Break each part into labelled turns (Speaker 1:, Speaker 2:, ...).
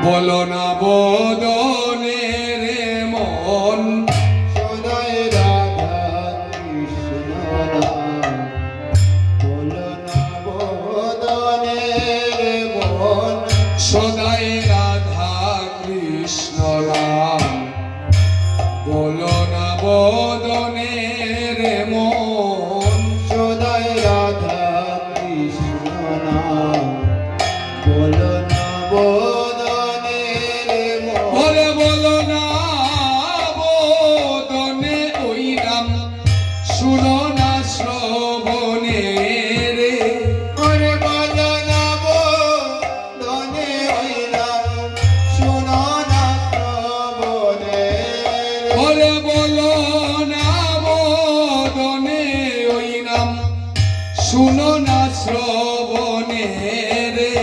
Speaker 1: বলো না বদনে রে মন
Speaker 2: সদাই রাধা কৃষ্ণ নাম। বলো না বদনে রে মন
Speaker 1: সদাই রাধা কৃষ্ণ নাম। বলো না বদনে রে মন
Speaker 2: সদাই রাধা কৃষ্ণ নাম। বলো না বদনে রে মন
Speaker 1: ওরে বলো না বদনে ওই নাম শুনো না শ্রবণে রে।
Speaker 2: ওরে বলো না বদনে ওই নাম শোনো না শ্রবণে।
Speaker 1: ওরে বলো না বদনে ওই নাম শুনো না শ্রবণে রে।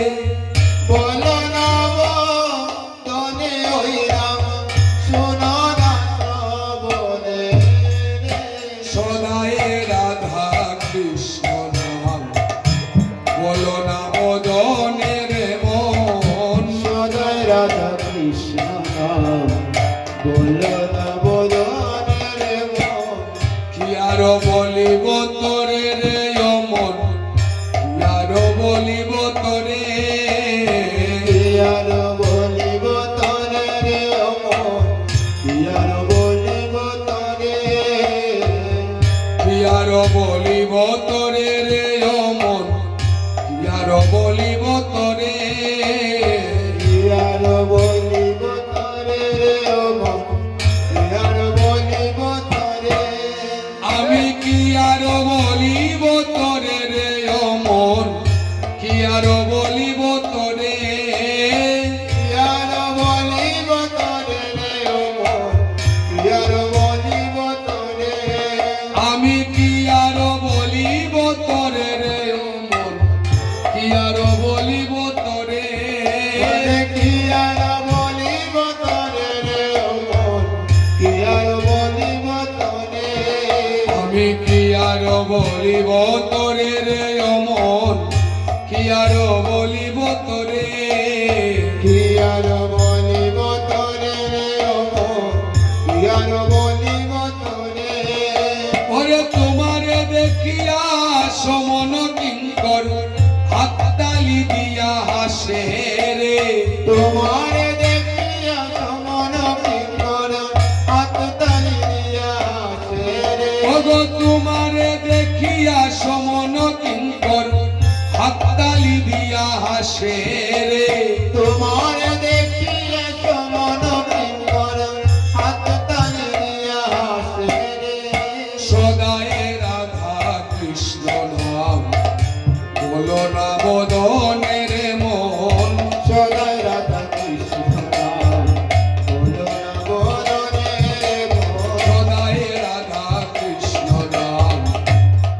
Speaker 2: বলো না বদনে ওই নাম শোনো না শ্রবণে।
Speaker 1: সদাই রাধা কৃষ্ণ নাম। বলো না বদনে রে মন
Speaker 2: সদাই রাধা কৃষ্ণ নাম। বলো না বদনে রে মন
Speaker 1: কি আরো বলিব তোরে রে অমন। কি আরো বলিব তোরে।
Speaker 2: আর বলিব তরে রে অমন। আর বলিব তরে।
Speaker 1: কি আরো বলিব তোরে রে অমন। কি আরো বলিব তোরে।
Speaker 2: আর বলিব তরে রে অমন। আর বলিব তরে।
Speaker 1: আমি কি আরো বলিব তোরে রে অমন। কি আরো বলিব তোরে।
Speaker 2: আর বলিব তরে রে অমন। আর বলিব তরে।
Speaker 1: আমি কি আরো বলিব তোরে রে অমন। কি আরো বলিব তোরে।
Speaker 2: কি আর বলিব তরে রে অমন। কি আর বলিব তরে।
Speaker 1: আমি কি আরো বলিব তোরে রে অমন। কি আরো বলিব তোরে।
Speaker 2: কি আর বলিব তরে রে অমন। কি আর বলিব তরে।
Speaker 1: ওরে তোমারে দেখিয়া সমন কিঙ্কর হাততালি দিয়া হাসে রে।
Speaker 2: তোমার দেখিয়া সমন কিঙ্কর হাততালি দিয়া হাসে রে।
Speaker 1: ওগো তোমারে দেখিয়া সমন কিঙ্কর হাততালি দিয়া হাসে রে।
Speaker 2: তোমার দেখিয়া সমন কিঙ্কর হাততালি দিয়া হাসে রে।
Speaker 1: সদাই রাধা কৃষ্ণ নাম। বলো না বদনে রে মন।
Speaker 2: সদাই রাধা কৃষ্ণ নাম। বলো না বদনে রে মন।
Speaker 1: সদাই রাধা কৃষ্ণ নাম।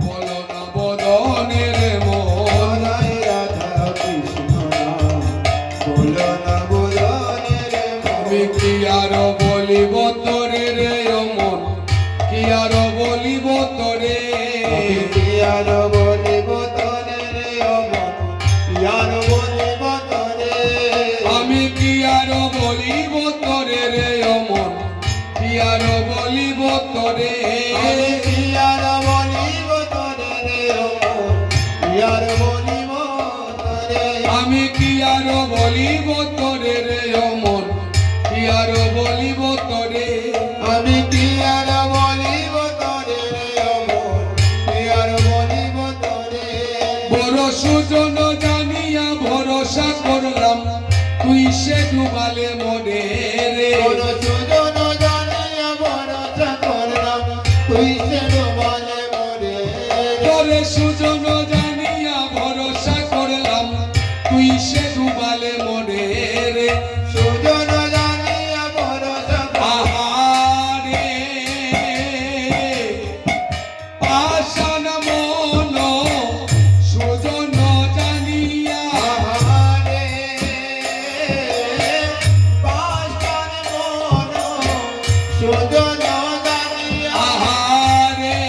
Speaker 1: বলো না বদনে রে মন।
Speaker 2: সদাই রাধা কৃষ্ণ নাম। বলো না বদনে রে মন।
Speaker 1: আমি কি আরো বলিব তোরে রে অমন। কি আরো বলিব তোরে।
Speaker 2: আমি কি আর বলিব তরে রে অমন। কি আর বলিব তরে।
Speaker 1: আমি কি আরো বলিব তোরে রে অমন। কি আরো বলিব তোরে।
Speaker 2: আমি কি আর বলিব তরে রে অমন। কি আর বলিব তরে।
Speaker 1: আমি কি আরো বলিব তোরে রে অমন। কি আরো বলিব তোরে।
Speaker 2: আমি কি আর বলিব তরে রে অমন। কি আর বলিব তরে।
Speaker 1: বড় সুজন জানিয়া ভরসা করলাম তুই সে ডুবালে মনে রে।
Speaker 2: কোন সুজন জানিয়া ভরসা করলাম তুই সে ডোবালে মরে।
Speaker 1: তোরে সুজন জানিয়া ভরসা করলাম তুই সে ডুবালে মনে রে।
Speaker 2: সুজন জানিয়া ভরসা
Speaker 1: আহারে পাষাণ মন সুজন জানিয়া।
Speaker 2: আহারে পাষাণ মন সুজন জানিয়া।
Speaker 1: আহারে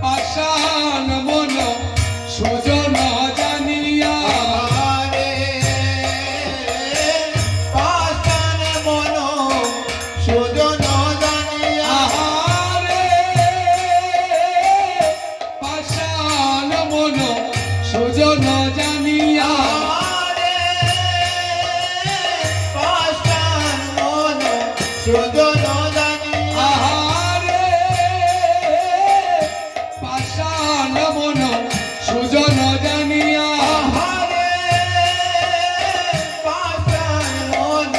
Speaker 1: পাষাণ মন সুজন সুজন জানিয়া
Speaker 2: আরে পাষাণ মন সুজন জানিয়া
Speaker 1: আহারে পাষাণ মন সুজন জানিয়া
Speaker 2: আহারে পাষাণ মন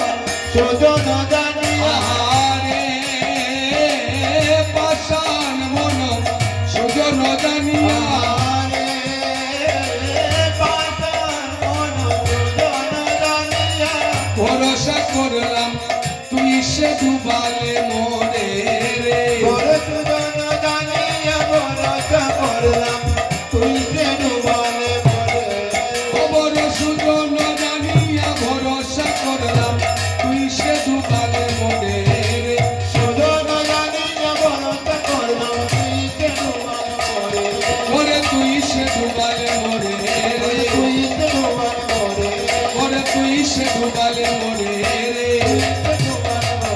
Speaker 2: সুজন জানিয়া
Speaker 1: আহারে পাষাণ মন সুজন জানিয়া
Speaker 2: আহারে পাষাণ মন সুজন জানিয়া
Speaker 1: ভরসা করলাম তুই সে ডুবালে মোরে রে
Speaker 2: বড় সুজন জানিয়া ভরসা করলাম তুই সে ডুবালে মরে
Speaker 1: খবর সুজন জানিয়া ভরসা করলাম তুই সে ডুবালে মোরে রে
Speaker 2: সুজন জানিয়া ভরসা করলাম তুই সে ডুবালে মরে
Speaker 1: ওরে তুই সে ডুবালে মোরে রে
Speaker 2: তুই সে ডুবালে মরে
Speaker 1: ওরে তুই সে ডুবালে মোরে রে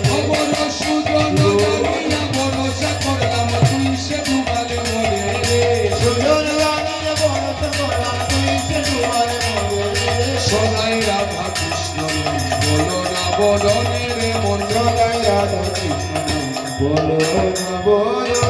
Speaker 1: খবর সুজন জানিয়া ভরসা করলাম তুই সে ডুবালে মোরে রে
Speaker 2: সুজন জানিয়া ভরসা করলাম তুই সে ডুবালে মরে
Speaker 1: সদাই রাধা কৃষ্ণ বলো না বলনে রে মন
Speaker 2: সদাই রাধা কৃষ্ণ বলো না বলো